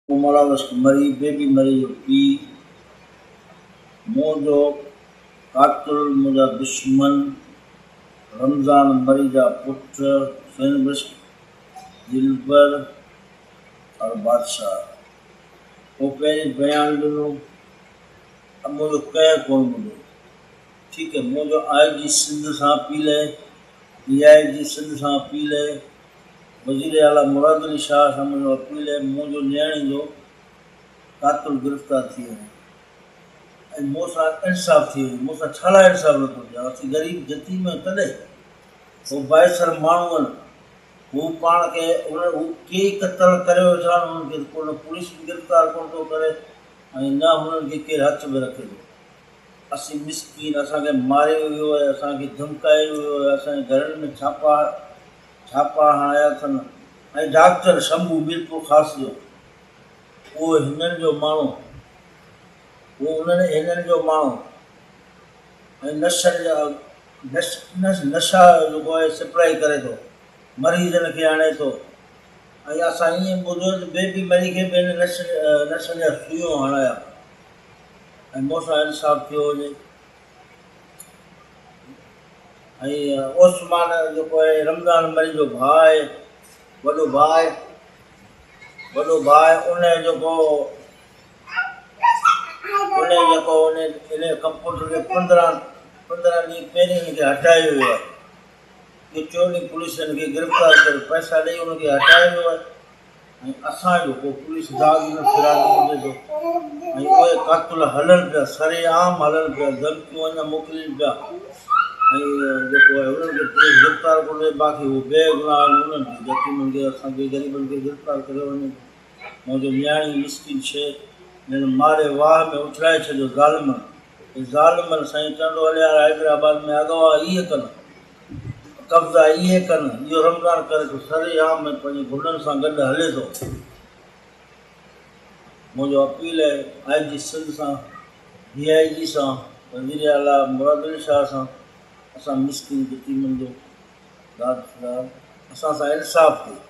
Umalawas mari baby mari pi mojo कातुल मुझा दुश्मन रमज़ान मरी जा पुत्र फैनबश दिलबर और बादशाह वो पहले बयान ॾिनो अब मुझो कह कौन मुझो ठीक है मुझो आई जी सिंध सां पी ले DI जी सिंध सां पी ले वज़ीर आला मुराद अली शाह सां मुझो अपील है मुझो न्याणी जो कातुल गिरफ्तार थी वियो मूंसां इंसाफ़ थी वियो मूंसां छा लाइ इंसाफ़ नथो थिए असीं ग़रीब यतीम तॾहिं वो बाइसर माण्हू आहिनि हू पाण खे हू के क़तल करे वेठा आहिनि हुननि खे कोन पुलिस बि गिरफ़्तार कोन थो करे ऐं न हुननि खे केरु हथ में रखे थो असीं मिसकीन असांखे मारियो वियो आहे असांखे धमकायो वियो आहे असांजे घरनि में छापा हणाया अथनि ऐं डॉक्टर शंभू मीरपुर ख़ासि जो उहो हिननि जो माण्हू हिननि जो माण्हू ऐं नशा जेको आहे सप्लाई करे थो मरीज़नि खे आणे थो ऐं असां ईअं ॿुधो त बेबी मरी खे बि नशनि जा सुइयूं हणाया ऐं मूंसां इंसाफ़ थियो हुजे ऐं ओसमान जेको आहे रमज़ान मरी जो भाउ आहे वॾो भाउ उन जेको इन कंपाउंडर खे 15 ॾींहं पहिरीं हिनखे हटायो वियो आहे कि 4 ॾींहं पुलिस हिनखे गिरफ़्तार करे पैसा ॾेई हुनखे हटायो वियो आहे ऐं असांजो को पुलिस दाग न फिराए ॾिए थो ऐं उहे कातुल हलनि पिया सरेआम हलनि पिया धमकियूं अञा मोकिलीनि पिया ऐं जेको आहे हुननि खे पुलिस गिरफ़्तार कोन्हे बाक़ी उहे बेगुनाह आहिनि उन्हनि खे यतीमनि खे असांखे ग़रीबनि खे गिरफ़्तार करे वञे मुंहिंजो न्याणी मिसकिन शइ हिन मारे वाह में उछलाए छॾियो ज़ालिमनि साईं चवंदो हले यार हैदराबाद में अगवा इहे कनि कब्ज़ा इहे कनि इहो रमज़ान करे थो सरेआम में पंहिंजे गुंडनि सां गॾु हले थो मुंहिंजो अपील आहे IG सिंध सां DIG सां वज़ीर आला मुराद अली शाह सां असां मिसकिन यतीमनि जो दाद असां सां इंसाफ़ थिए